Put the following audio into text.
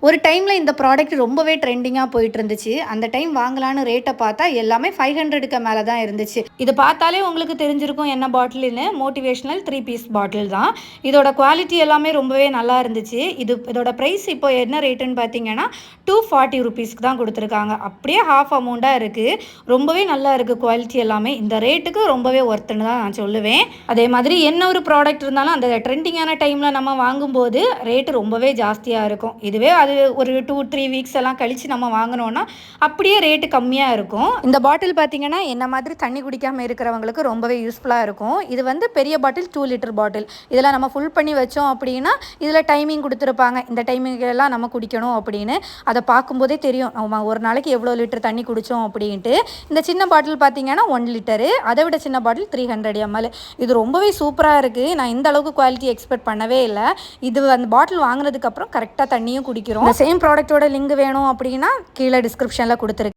ஒரு டைமில் இந்த ப்ராடக்ட் ரொம்பவே ட்ரெண்டிங்காக போயிட்டு இருந்துச்சு. அந்த டைம் வாங்கலான்னு ரேட்டை பார்த்தா எல்லாமே 500க்கு மேலே தான் இருந்துச்சு. இது பார்த்தாலே உங்களுக்கு தெரிஞ்சிருக்கும் என்ன பாட்டில்னு. மோட்டிவேஷனல் 3 பீஸ் பாட்டில் தான். இதோட குவாலிட்டி எல்லாமே ரொம்பவே நல்லா இருந்துச்சு. இதோட ப்ரைஸ் இப்போ என்ன ரேட்டுன்னு பார்த்தீங்கன்னா 240 ருபீஸ்க்கு தான் கொடுத்துருக்காங்க. அப்படியே ஹாஃப் அமௌண்ட்டாக இருக்குது. ரொம்பவே நல்லா இருக்குது குவாலிட்டி எல்லாமே. இந்த ரேட்டுக்கு ரொம்பவே ஒர்த்துன்னு தான் நான் சொல்லுவேன். அதே மாதிரி என்ன ஒரு ப்ராடக்ட் இருந்தாலும் அந்த ட்ரெண்டிங்கான டைமில் நம்ம வாங்கும்போது ரேட்டு ரொம்பவே ஜாஸ்தியாக இருக்கும். இதுவே அது ஒரு 2-3 வீக்ஸ் எல்லாம் கழித்து நம்ம வாங்கினோன்னா அப்படியே ரேட்டு கம்மியாக இருக்கும். இந்த பாட்டில் பார்த்தீங்கன்னா என்ன மாதிரி தண்ணி குடிக்காமல் இருக்கிறவங்களுக்கு ரொம்பவே யூஸ்ஃபுல்லாக இருக்கும். இது வந்து பெரிய பாட்டில் 2 லிட்டர் பாட்டில். இதெல்லாம் நம்ம ஃபுல் பண்ணி வச்சோம் அப்படின்னா இதில் டைமிங் கொடுத்துருப்பாங்க. இந்த டைமிங்கெல்லாம் நம்ம குடிக்கணும் அப்படின்னு. அதை பார்க்கும்போதே தெரியும் நம்ம ஒரு நாளைக்கு எவ்வளோ லிட்டர் தண்ணி குடித்தோம் அப்படின்ட்டு. இந்த சின்ன பாட்டில் பார்த்தீங்கன்னா 1 லிட்டரு. அதை விட சின்ன பாட்டில் 300 ml. இது ரொம்பவே சூப்பராக இருக்குது. நான் இந்த அளவுக்கு குவாலிட்டி எக்ஸ்பெக்ட் பண்ணவே இல்லை. இது அந்த பாட்டில் வாங்கினதுக்கப்புறம் கரெக்டாக தண்ணியும் குடிக்கிறோம். இந்த சேம் ப்ராடக்ட்டோட லிங்க் வேணும் அப்படின்னா கீழே டிஸ்கிரிப்ஷனில் கொடுத்துருக்கேன்.